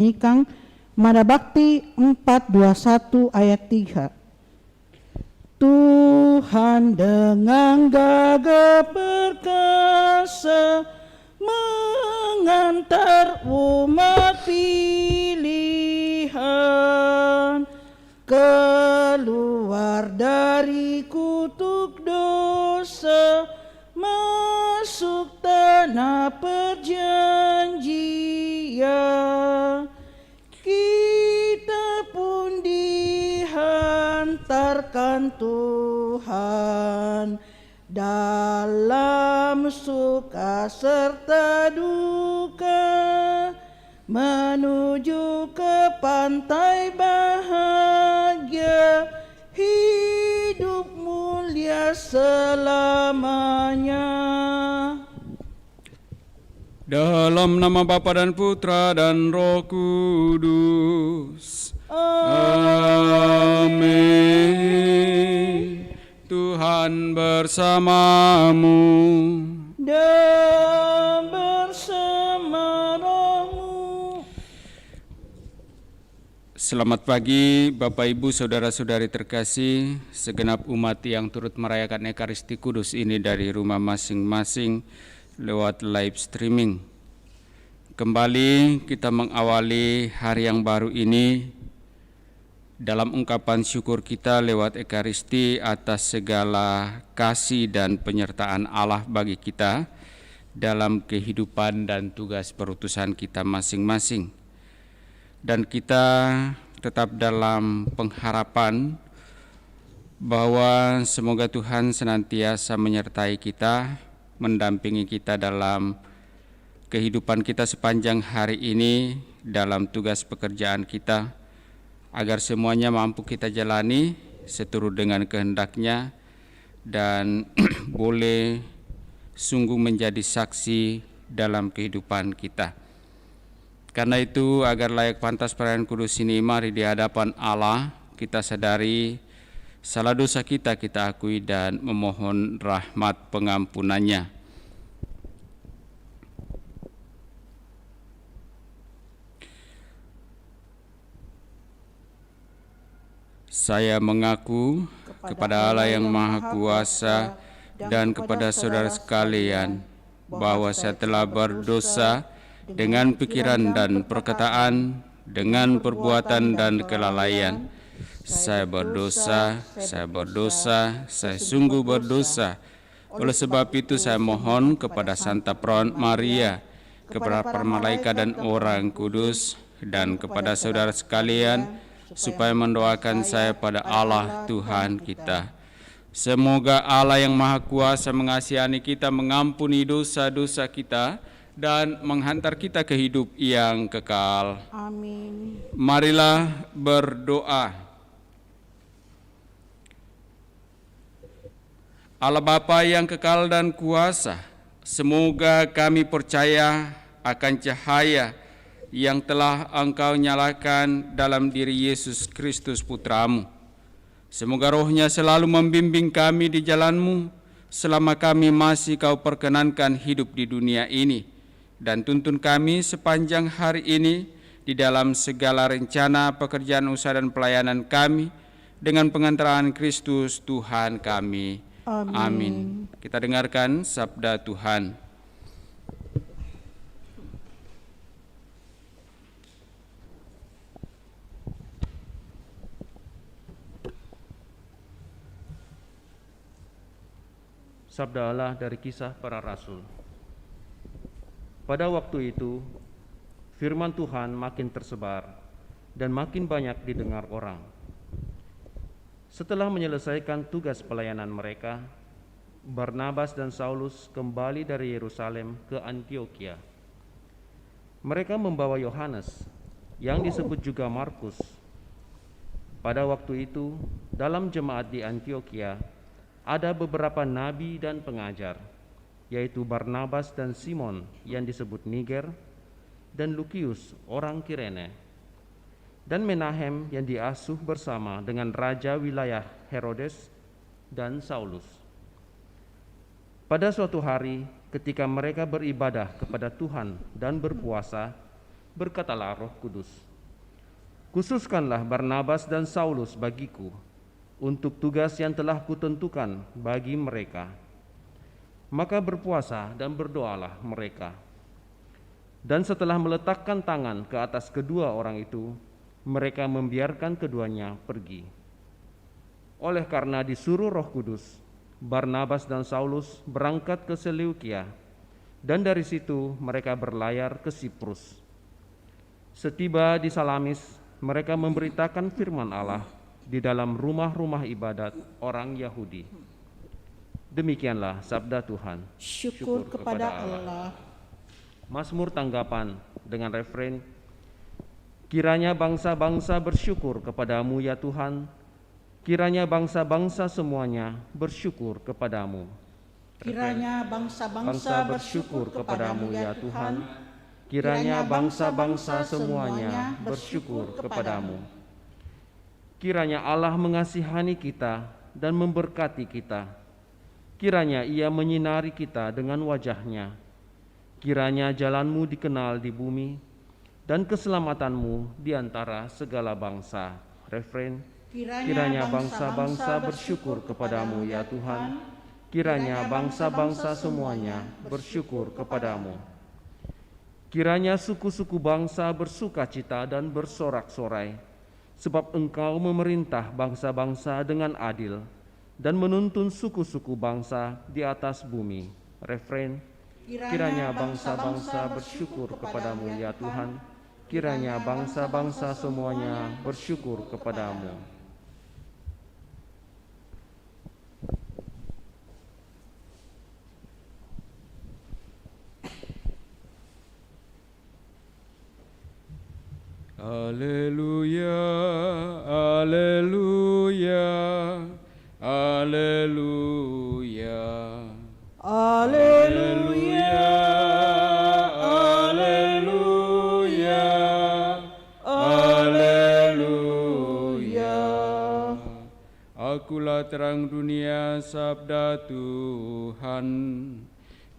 Nyanyikan Madabakti 421 ayat 3. Tuhan dengan gagah perkasa mengantar umat pilihan keluar dari kutuk dosa, masuk tanah perjanjian. Kita pun dihantarkan Tuhan dalam suka serta duka menuju ke pantai bahagia, hidup mulia selamanya. Dalam nama Bapa dan Putra dan Roh Kudus. Amin. Tuhan bersamamu. Dan bersama rohmu. Selamat pagi Bapak Ibu Saudara-saudari terkasih, segenap umat yang turut merayakan Ekaristi Kudus ini dari rumah masing-masing lewat live streaming. Kembali kita mengawali hari yang baru ini dalam ungkapan syukur kita lewat Ekaristi atas segala kasih dan penyertaan Allah bagi kita dalam kehidupan dan tugas perutusan kita masing-masing. Dan kita tetap dalam pengharapan bahwa semoga Tuhan senantiasa menyertai kita, mendampingi kita dalam kehidupan kita sepanjang hari ini, dalam tugas pekerjaan kita, agar semuanya mampu kita jalani seturut dengan kehendak-Nya dan boleh sungguh menjadi saksi dalam kehidupan kita. Karena itu, agar layak pantas perayaan kudus ini, mari di hadapan Allah kita sadari salah dosa kita akui dan memohon rahmat pengampunannya. Saya mengaku kepada Allah yang Maha Kuasa dan kepada saudara sekalian bahwa saya telah berdosa dengan pikiran dan perkataan, dengan perbuatan dan kelalaian. Saya berdosa, saya sungguh berdosa. Oleh sebab itu saya mohon kepada Santa Perawan Maria, kepada para malaikat dan orang kudus, dan kepada saudara sekalian, supaya mendoakan saya pada Allah Tuhan kita. Semoga Allah yang Maha Kuasa mengasihani kita, mengampuni dosa-dosa kita, dan menghantar kita ke hidup yang kekal. Amin. Marilah berdoa. Allah Bapa yang kekal dan kuasa, semoga kami percaya akan cahaya yang telah Engkau nyalakan dalam diri Yesus Kristus Putra-Mu. Semoga rohnya selalu membimbing kami di jalan-Mu selama kami masih Kau perkenankan hidup di dunia ini, dan tuntun kami sepanjang hari ini di dalam segala rencana, pekerjaan, usaha, dan pelayanan kami dengan pengantaran Kristus Tuhan kami. Amin. Kita dengarkan sabda Tuhan. Sabda Allah dari Kisah Para Rasul. Pada waktu itu, firman Tuhan makin tersebar dan makin banyak didengar orang. Setelah menyelesaikan tugas pelayanan mereka, Barnabas dan Saulus kembali dari Yerusalem ke Antiokhia. Mereka membawa Yohanes, yang disebut juga Markus. Pada waktu itu, dalam jemaat di Antiokhia, ada beberapa nabi dan pengajar, yaitu Barnabas dan Simon yang disebut Niger, dan Lukius orang Kirene, dan Menahem yang diasuh bersama dengan raja wilayah Herodes dan Saulus. Pada suatu hari ketika mereka beribadah kepada Tuhan dan berpuasa, berkatalah Roh Kudus, "Khususkanlah Barnabas dan Saulus bagiku untuk tugas yang telah kutentukan bagi mereka." Maka berpuasa dan berdoalah mereka. Dan setelah meletakkan tangan ke atas kedua orang itu, mereka membiarkan keduanya pergi. Oleh karena disuruh Roh Kudus, Barnabas dan Saulus berangkat ke Seleukia, dan dari situ mereka berlayar ke Siprus. Setiba di Salamis, mereka memberitakan firman Allah di dalam rumah-rumah ibadat orang Yahudi. Demikianlah sabda Tuhan. Syukur kepada Allah. Mazmur tanggapan dengan refrein, "Kiranya bangsa-bangsa bersyukur kepadamu ya Tuhan, kiranya bangsa-bangsa semuanya bersyukur kepadamu." Kiranya bangsa-bangsa bersyukur kepadamu ya Tuhan. Kiranya bangsa-bangsa semuanya bersyukur kepadamu. Kiranya Allah mengasihani kita dan memberkati kita. Kiranya Ia menyinari kita dengan wajah-Nya. Kiranya jalan-Mu dikenal di bumi dan keselamatan-Mu di antara segala bangsa. Refrein, kiranya bangsa-bangsa bersyukur kepadamu ya Tuhan. Kiranya bangsa-bangsa semuanya bersyukur kepadamu. Kiranya suku-suku bangsa bersuka cita dan bersorak-sorai, sebab Engkau memerintah bangsa-bangsa dengan adil dan menuntun suku-suku bangsa di atas bumi. Refrein, kiranya bangsa-bangsa bersyukur kepadamu ya Tuhan. Kiranya bangsa-bangsa semuanya bersyukur kepadamu. Haleluya, haleluya, haleluya. Haleluya. Haleluya, haleluya. Akulah terang dunia, sabda Tuhan.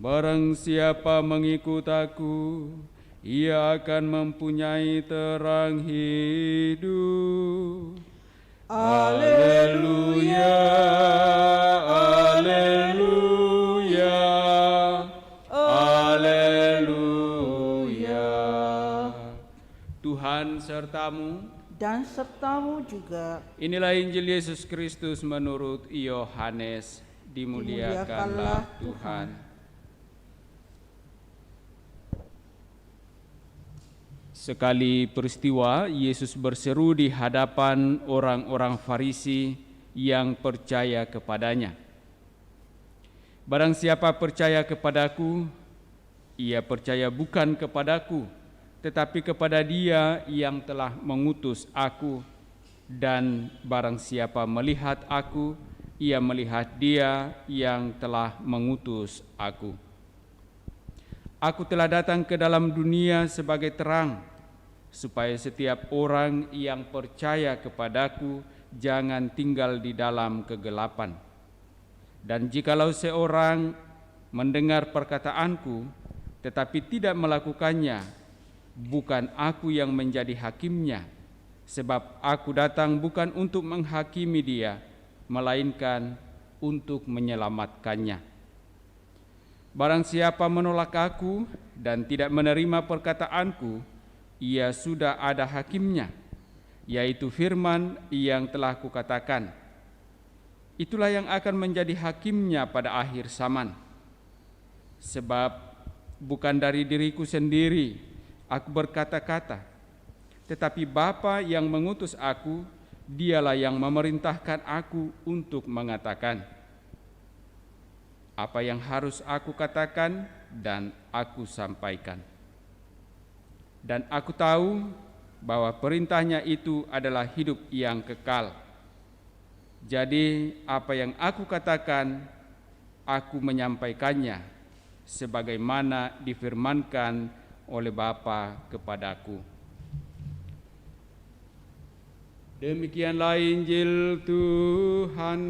Barang siapa mengikut aku, ia akan mempunyai terang hidup. Haleluya, haleluya, haleluya. Tuhan sertamu. Dan sertamu juga. Inilah Injil Yesus Kristus menurut Yohanes. Dimuliakanlah Tuhan. Sekali peristiwa, Yesus berseru di hadapan orang-orang Farisi yang percaya kepadanya. Barang siapa percaya kepadaku, ia percaya bukan kepadaku, tetapi kepada Dia yang telah mengutus aku. Dan barang siapa melihat aku, ia melihat Dia yang telah mengutus aku. Aku telah datang ke dalam dunia sebagai terang, supaya setiap orang yang percaya kepadaku jangan tinggal di dalam kegelapan. Dan jikalau seorang mendengar perkataanku, tetapi tidak melakukannya, bukan aku yang menjadi hakimnya, sebab aku datang bukan untuk menghakimi dia, melainkan untuk menyelamatkannya. Barang siapa menolak aku dan tidak menerima perkataanku, ia sudah ada hakimnya, yaitu firman yang telah kukatakan. Itulah yang akan menjadi hakimnya pada akhir zaman. Sebab bukan dari diriku sendiri aku berkata-kata, tetapi Bapa yang mengutus aku, Dialah yang memerintahkan aku untuk mengatakan apa yang harus aku katakan dan aku sampaikan. Dan aku tahu bahwa perintahnya itu adalah hidup yang kekal. Jadi apa yang aku katakan, aku menyampaikannya sebagaimana difirmankan oleh Bapa kepadaku. Demikianlah Injil Tuhan.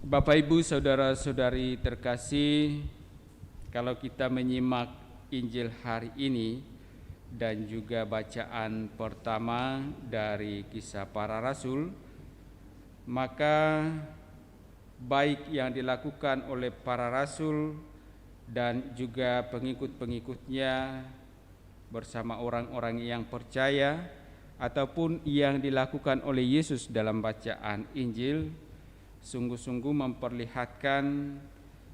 Bapak Ibu saudara-saudari terkasih, kalau kita menyimak Injil hari ini dan juga bacaan pertama dari Kisah Para Rasul, maka baik yang dilakukan oleh para rasul dan juga pengikut-pengikutnya bersama orang-orang yang percaya ataupun yang dilakukan oleh Yesus dalam bacaan Injil sungguh-sungguh memperlihatkan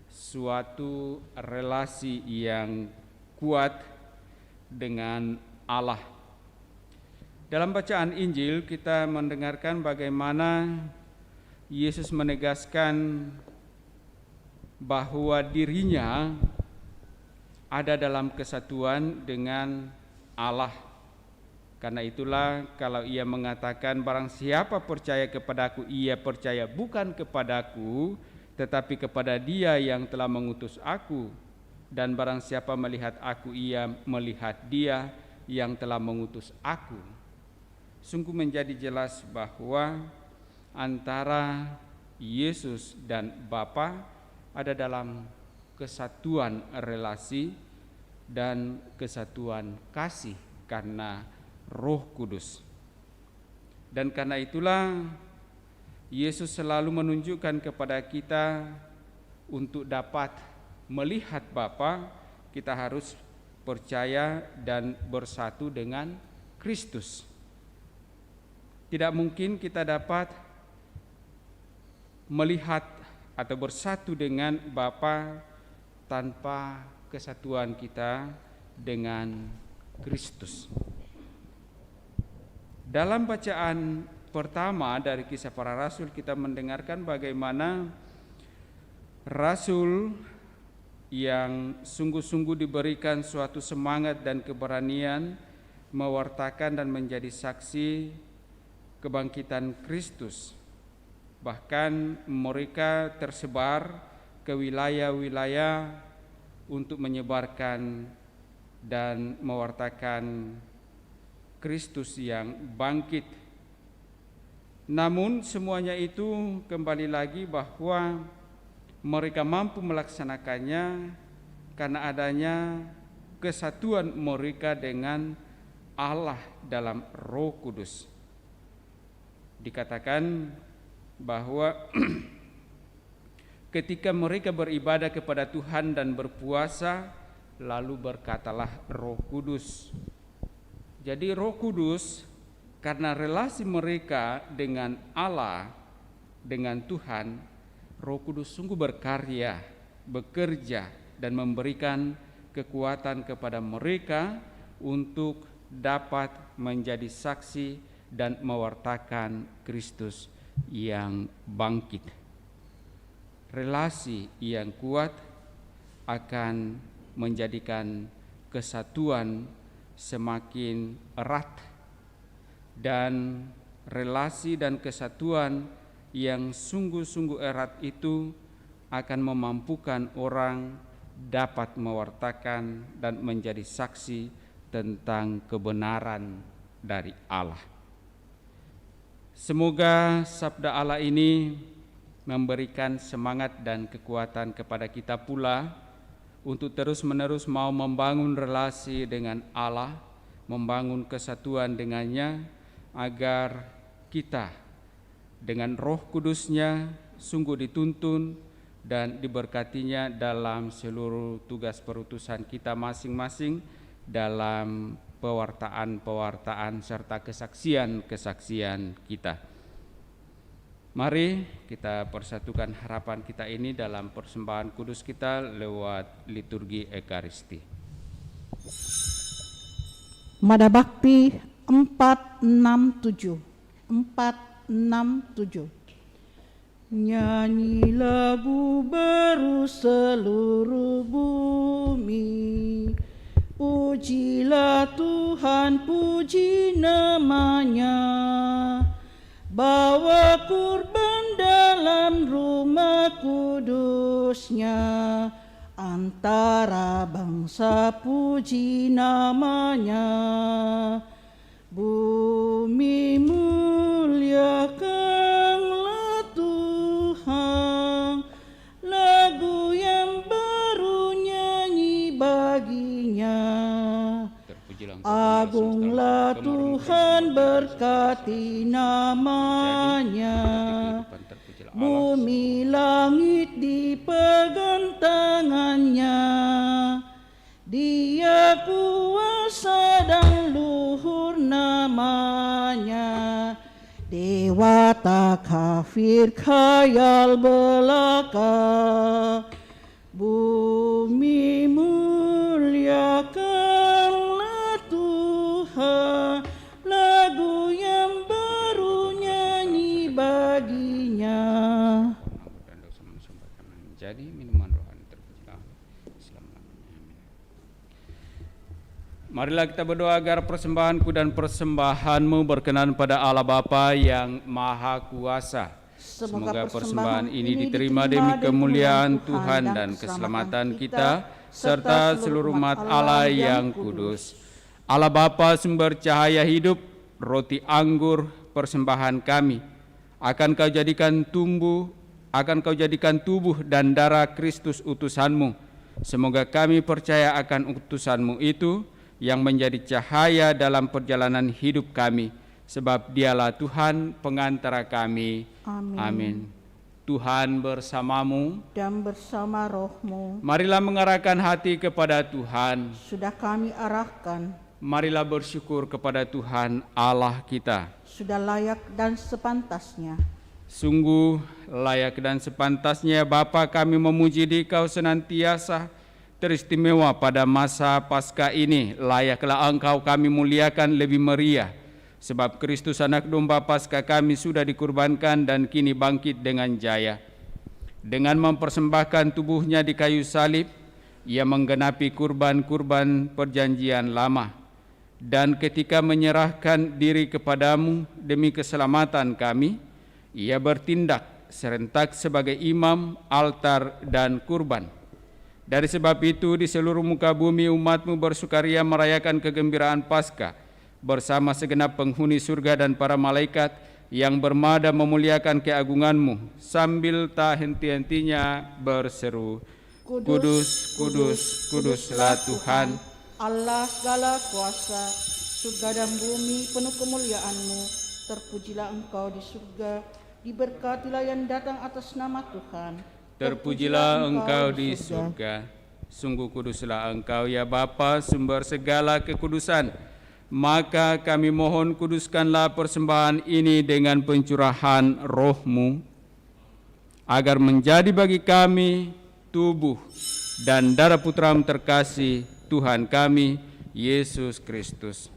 suatu relasi yang kuat dengan Allah. Dalam bacaan Injil kita mendengarkan bagaimana Yesus menegaskan bahwa dirinya ada dalam kesatuan dengan Allah. Karena itulah kalau ia mengatakan barang siapa percaya kepadaku, ia percaya bukan kepadaku tetapi kepada Dia yang telah mengutus aku, dan barang siapa melihat aku, ia melihat Dia yang telah mengutus aku. Sungguh menjadi jelas bahwa antara Yesus dan Bapa ada dalam kesatuan relasi dan kesatuan kasih karena Roh Kudus. Dan karena itulah Yesus selalu menunjukkan kepada kita untuk dapat melihat Bapa, kita harus percaya dan bersatu dengan Kristus. Tidak mungkin kita dapat melihat atau bersatu dengan Bapa tanpa kesatuan kita dengan Kristus. Dalam bacaan pertama dari Kisah Para Rasul kita mendengarkan bagaimana rasul yang sungguh-sungguh diberikan suatu semangat dan keberanian mewartakan dan menjadi saksi kebangkitan Kristus. Bahkan mereka tersebar ke wilayah-wilayah untuk menyebarkan dan mewartakan Kristus yang bangkit. Namun semuanya itu kembali lagi bahwa mereka mampu melaksanakannya karena adanya kesatuan mereka dengan Allah dalam Roh Kudus. Dikatakan bahwa ketika mereka beribadah kepada Tuhan dan berpuasa, lalu berkatalah Roh Kudus. Jadi Roh Kudus karena relasi mereka dengan Allah, dengan Tuhan, Roh Kudus sungguh berkarya, bekerja dan memberikan kekuatan kepada mereka untuk dapat menjadi saksi dan mewartakan Kristus yang bangkit. Relasi yang kuat akan menjadikan kesatuan semakin erat, dan relasi dan kesatuan yang sungguh-sungguh erat itu akan memampukan orang dapat mewartakan dan menjadi saksi tentang kebenaran dari Allah. Semoga sabda Allah ini memberikan semangat dan kekuatan kepada kita pula untuk terus-menerus mau membangun relasi dengan Allah, membangun kesatuan dengannya, agar kita dengan Roh Kudus-Nya sungguh dituntun dan diberkatinya dalam seluruh tugas perutusan kita masing-masing dalam pewartaan serta kesaksian kita. Mari kita persatukan harapan kita ini dalam persembahan kudus kita lewat liturgi Ekaristi. Mada Bakti 467. Nyanyi lagu baru seluruh bumi, pujilah Tuhan, puji namanya. Bawa kurban dalam rumah kudusnya, antara bangsa puji namanya. Bumi muliakanlah Tuhan, Agunglah Tuhan, berkati namanya. Bumi langit dipegang tangannya. Dia kuasa dan luhur namanya. Dewa tak kafir khayal belaka. Bumi muliakanlah Tuhan, lagu yang baru nyanyi baginya. Jadi minuman rohani terpujilah selama-lamanya. Marilah kita berdoa agar persembahanku dan persembahanmu berkenan pada Allah Bapa yang Maha Kuasa. Semoga persembahan ini diterima demi kemuliaan Tuhan dan keselamatan kita, serta seluruh umat Allah yang kudus. Allah Bapa sumber cahaya hidup, roti anggur persembahan kami, akan kau jadikan tubuh dan darah Kristus utusanmu. Semoga kami percaya akan utusanmu itu yang menjadi cahaya dalam perjalanan hidup kami, sebab dialah Tuhan pengantara kami. Amin. Tuhan bersamamu Dan bersama rohmu. Marilah mengarahkan hati kepada Tuhan. Sudah kami arahkan. Marilah bersyukur kepada Tuhan Allah kita. Sudah layak dan sepantasnya. Sungguh layak dan sepantasnya Bapa kami memuji Dikau senantiasa teristimewa pada masa Paskah ini. Layaklah Engkau kami muliakan lebih meriah, sebab Kristus anak domba Paskah kami sudah dikurbankan dan kini bangkit dengan jaya. Dengan mempersembahkan tubuhnya di kayu salib, ia menggenapi kurban-kurban perjanjian lama. Dan ketika menyerahkan diri kepadamu demi keselamatan kami, ia bertindak serentak sebagai imam, altar, dan kurban. Dari sebab itu di seluruh muka bumi umatmu bersukaria merayakan kegembiraan Paskah bersama segenap penghuni surga dan para malaikat yang bermada memuliakan keagunganmu sambil tak henti-hentinya berseru, Kudus, kudus, kuduslah Tuhan, Allah segala kuasa, surga dan bumi penuh kemuliaan-Mu. Terpujilah Engkau di surga, diberkatilah yang datang atas nama Tuhan. Terpujilah Engkau di surga. Sungguh kuduslah Engkau ya Bapa, sumber segala kekudusan. Maka kami mohon kuduskanlah persembahan ini dengan pencurahan roh-Mu, agar menjadi bagi kami tubuh dan darah Putra-Mu terkasih, Tuhan kami, Yesus Kristus.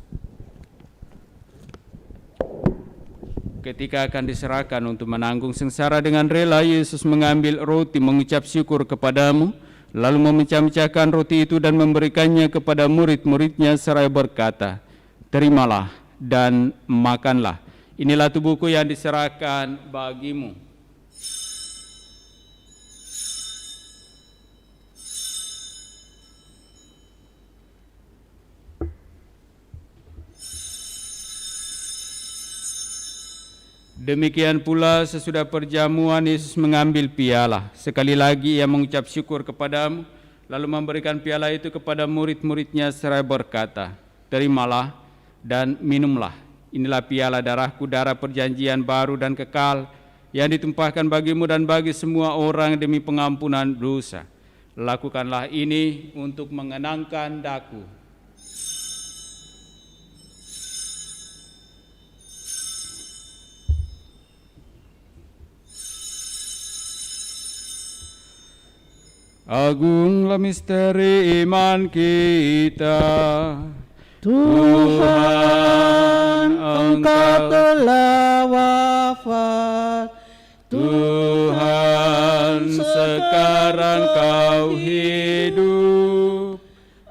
Ketika akan diserahkan untuk menanggung sengsara dengan rela, Yesus mengambil roti, mengucap syukur kepadamu, lalu memecah-mecahkan roti itu dan memberikannya kepada murid-muridnya seraya berkata, Terimalah dan makanlah. Inilah tubuhku yang diserahkan bagimu. Demikian pula sesudah perjamuan Yesus mengambil piala. Sekali lagi ia mengucap syukur kepadamu, lalu memberikan piala itu kepada murid-muridnya seraya berkata, Terimalah dan minumlah. Inilah piala darahku, darah perjanjian baru dan kekal, yang ditumpahkan bagimu dan bagi semua orang demi pengampunan dosa. Lakukanlah ini untuk mengenangkan daku. Agunglah misteri iman kita. Tuhan, Engkau telah wafat. Tuhan, sekarang Kau hidup.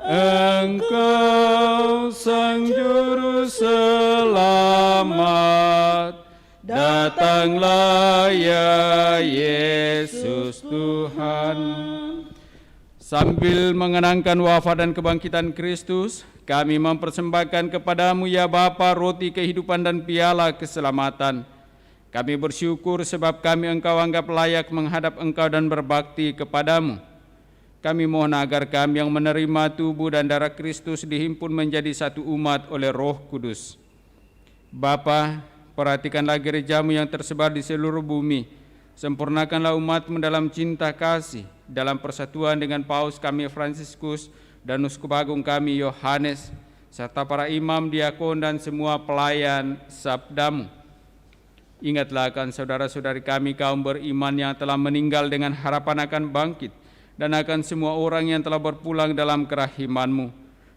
Engkau Sang Juru Selamat. Datanglah ya Yesus Tuhan. Sambil mengenangkan wafat dan kebangkitan Kristus, kami mempersembahkan kepadamu ya Bapa roti kehidupan dan piala keselamatan. Kami bersyukur sebab kami Engkau anggap layak menghadap Engkau dan berbakti kepadamu. kami mohon agar kami yang menerima tubuh dan darah Kristus dihimpun menjadi satu umat oleh Roh Kudus. Bapa, perhatikanlah gerejamu yang tersebar di seluruh bumi. Sempurnakanlah umatmu dalam cinta kasih, dalam persatuan dengan Paus kami Fransiskus dan Uskup Agung kami Yohanes, serta para imam, diakon, dan semua pelayan sabdamu. Ingatlah akan saudara-saudari kami kaum beriman yang telah meninggal dengan harapan akan bangkit, dan akan semua orang yang telah berpulang dalam kerahiman-Mu.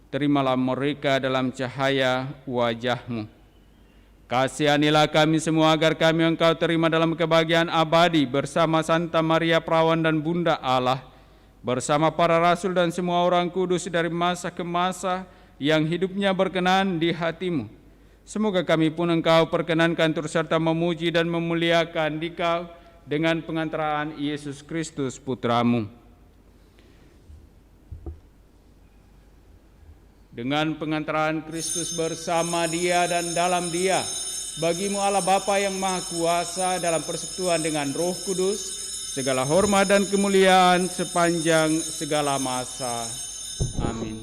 Terimalah mereka dalam cahaya wajah-Mu. Kasihanilah kami semua agar kami Engkau terima dalam kebahagiaan abadi bersama Santa Maria Perawan dan Bunda Allah, bersama para rasul dan semua orang kudus dari masa ke masa yang hidupnya berkenan di hati-Mu. Semoga kami pun Engkau perkenankan turut serta memuji dan memuliakan Dikau dengan pengantaraan Yesus Kristus Putra-Mu. Dengan pengantaraan Kristus bersama Dia dan dalam Dia, bagi-Mu Allah Bapa yang Maha Kuasa dalam persekutuan dengan Roh Kudus, segala hormat dan kemuliaan sepanjang segala masa. Amin.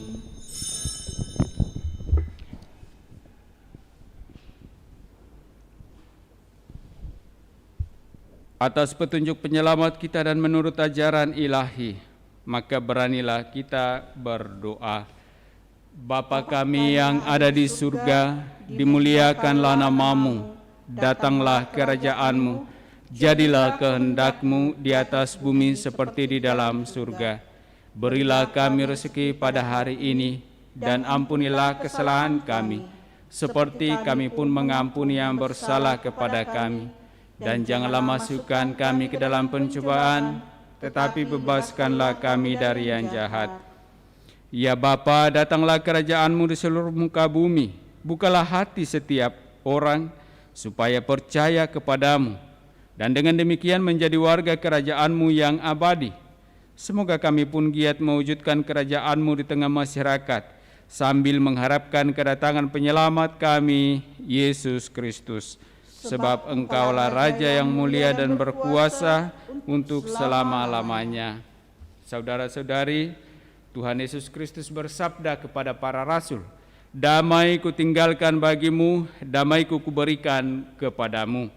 Atas petunjuk penyelamat kita dan menurut ajaran ilahi, maka beranilah kita berdoa. Bapa kami yang ada di surga, dimuliakanlah nama-Mu, datanglah kerajaan-Mu, jadilah kehendak-Mu di atas bumi seperti di dalam surga. Berilah kami rezeki pada hari ini, dan ampunilah kesalahan kami, seperti kami pun mengampuni yang bersalah kepada kami. Dan janganlah masukkan kami ke dalam pencobaan, tetapi bebaskanlah kami dari yang jahat. Ya Bapa, datanglah kerajaan-Mu di seluruh muka bumi. Bukalah hati setiap orang supaya percaya kepadamu, dan dengan demikian menjadi warga kerajaan-Mu yang abadi. Semoga kami pun giat mewujudkan kerajaan-Mu di tengah masyarakat, sambil mengharapkan kedatangan penyelamat kami, Yesus Kristus. Sebab Engkaulah Raja yang mulia dan berkuasa untuk selama-lamanya. Saudara-saudari, Tuhan Yesus Kristus bersabda kepada para rasul, "Damai kutinggalkan bagimu, damai kuberikan kepadamu."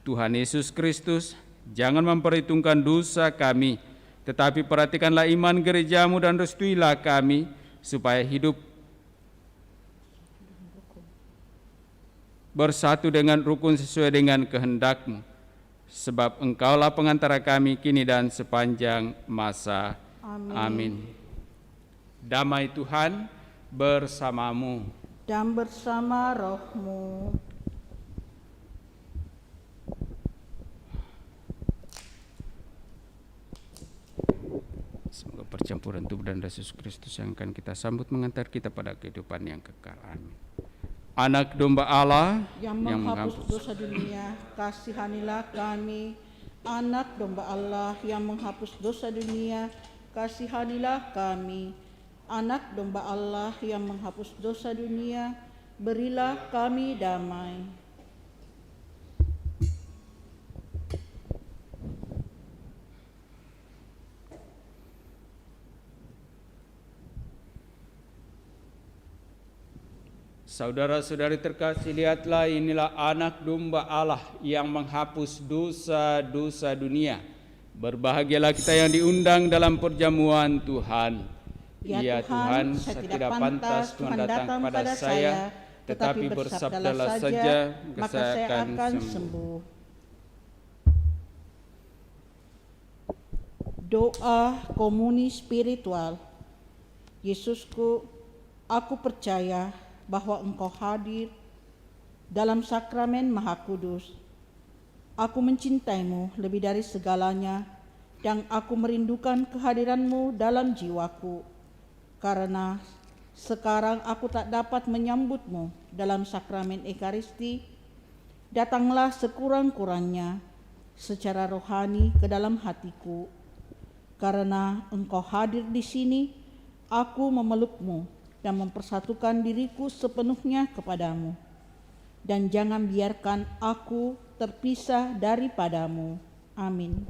Tuhan Yesus Kristus, jangan memperhitungkan dosa kami, tetapi perhatikanlah iman gerejamu dan restuilah kami, supaya hidup bersatu dengan rukun sesuai dengan kehendak-Mu. Sebab Engkaulah pengantara kami kini dan sepanjang masa. Amin. Damai Tuhan bersamamu. Dan bersama rohmu. Semoga percampuran tubuh dan darah Yesus Kristus yang akan kita sambut mengantar kita pada kehidupan yang kekal. Amin. Anak domba Allah yang menghapus dosa dunia, kasihanilah kami. Anak domba Allah yang menghapus dosa dunia, kasihanilah kami. Anak domba Allah yang menghapus dosa dunia, berilah kami damai. Saudara-saudari terkasih, lihatlah, inilah anak domba Allah yang menghapus dosa-dosa dunia. Berbahagialah kita yang diundang dalam perjamuan Tuhan. Ya Tuhan, saya tidak pantas Tuhan datang pada saya, tetapi bersabdalah saja, maka saya akan sembuh. Doa komuni spiritual. Yesusku, aku percaya bahwa Engkau hadir dalam sakramen Maha Kudus. Aku mencintaimu lebih dari segalanya, dan aku merindukan kehadiran-Mu dalam jiwaku. Karena sekarang aku tak dapat menyambut-Mu dalam sakramen Ekaristi, datanglah sekurang-kurangnya secara rohani ke dalam hatiku. Karena Engkau hadir di sini, aku memeluk-Mu dan mempersatukan diriku sepenuhnya kepadamu. Dan jangan biarkan aku terpisah daripadamu. Amin.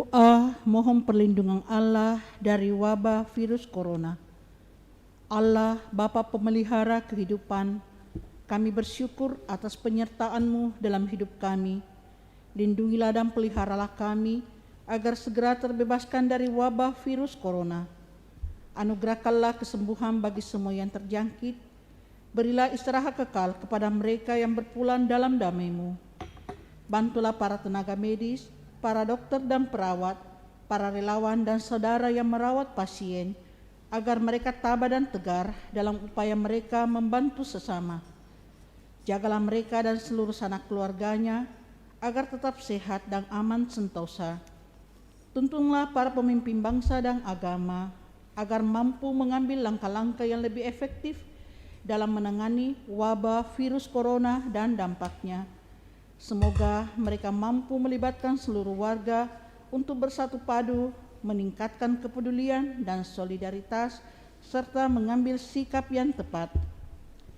Berdoa mohon perlindungan Allah dari wabah virus corona. Allah, Bapa pemelihara kehidupan, kami bersyukur atas penyertaan-Mu dalam hidup kami. Lindungilah dan peliharalah kami agar segera terbebaskan dari wabah virus corona. Anugerahkanlah kesembuhan bagi semua yang terjangkit. Berilah istirahat kekal kepada mereka yang berpulang dalam damai-Mu. Bantulah para tenaga medis, para dokter dan perawat, para relawan dan saudara yang merawat pasien, agar mereka tabah dan tegar dalam upaya mereka membantu sesama. Jagalah mereka dan seluruh sanak keluarganya, agar tetap sehat dan aman sentosa. Tuntunlah para pemimpin bangsa dan agama, agar mampu mengambil langkah-langkah yang lebih efektif dalam menangani wabah virus corona dan dampaknya. Semoga mereka mampu melibatkan seluruh warga untuk bersatu padu, meningkatkan kepedulian dan solidaritas, serta mengambil sikap yang tepat.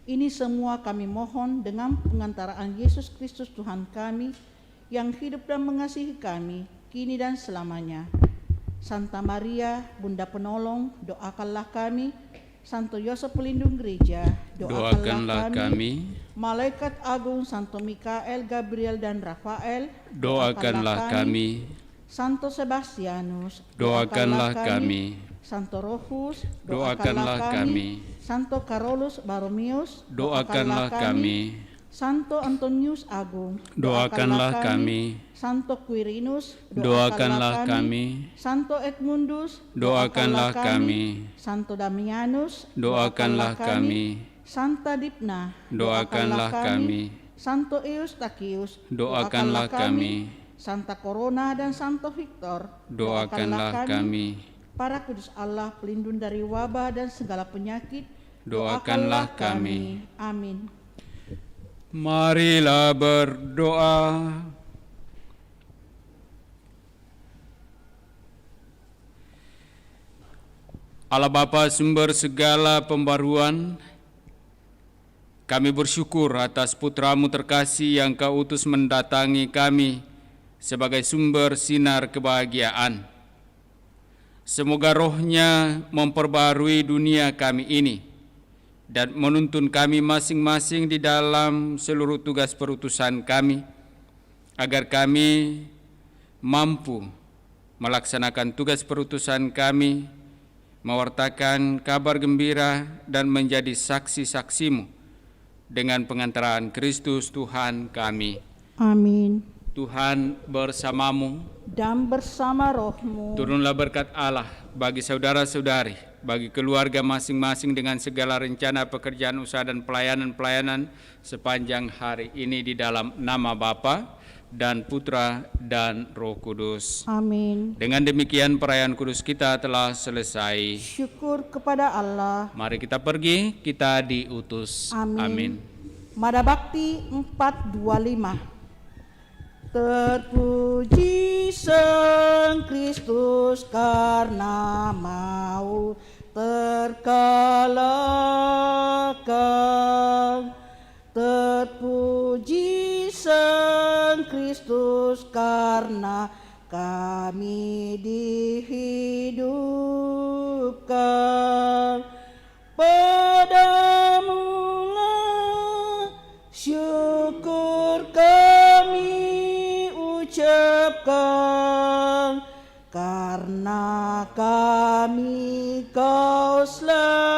Ini semua kami mohon dengan pengantaraan Yesus Kristus Tuhan kami, yang hidup dan mengasihi kami, kini dan selamanya. Santa Maria, Bunda Penolong, doakanlah kami. Santo Yosef pelindung gereja, doakanlah kami. Malaikat agung Santo Mikael, Gabriel dan Rafael, Doakanlah kami. Santo Sebastianus, Doakanlah kami. Santo Rohus, Doakanlah kami. Santo Carolus Baromius, Doakanlah kami. Santo Antonius Agung, Doakanlah kami. Santo Quirinus, Doakanlah kami. Santo Edmundus, Doakanlah kami. Santo Damianus, Doakanlah kami. Santa Dipna, Doakanlah kami. Santo Eustachius, Doakanlah kami. Santa Corona dan Santo Victor, Doakanlah kami. Para kudus Allah, pelindung dari wabah dan segala penyakit, Doakanlah kami. Amin. Marilah berdoa. Allah Bapa sumber segala pembaruan, kami bersyukur atas putra-Mu terkasih yang Kau utus mendatangi kami sebagai sumber sinar kebahagiaan. Semoga rohnya memperbarui dunia kami ini dan menuntun kami masing-masing di dalam seluruh tugas perutusan kami, agar kami mampu melaksanakan tugas perutusan kami, mewartakan kabar gembira dan menjadi saksi-saksi-Mu dengan pengantaraan Kristus Tuhan kami. Amin. Tuhan bersamamu Dan bersama rohmu, turunlah berkat Allah bagi saudara-saudari, bagi keluarga masing-masing dengan segala rencana pekerjaan usaha dan pelayanan-pelayanan sepanjang hari ini di dalam nama Bapa dan Putra dan Roh Kudus. Amin. Dengan demikian perayaan kudus kita telah selesai. Syukur kepada Allah. Mari kita pergi, kita diutus. Amin. Amin. Mada Bakti 425. Terpuji Sang Kristus karena mau terkalahkan. Terpuji Sang Kristus karena kami dihidupkan. Padamu-lah syukur kami ucapkan, karena kami Kau selamatkan.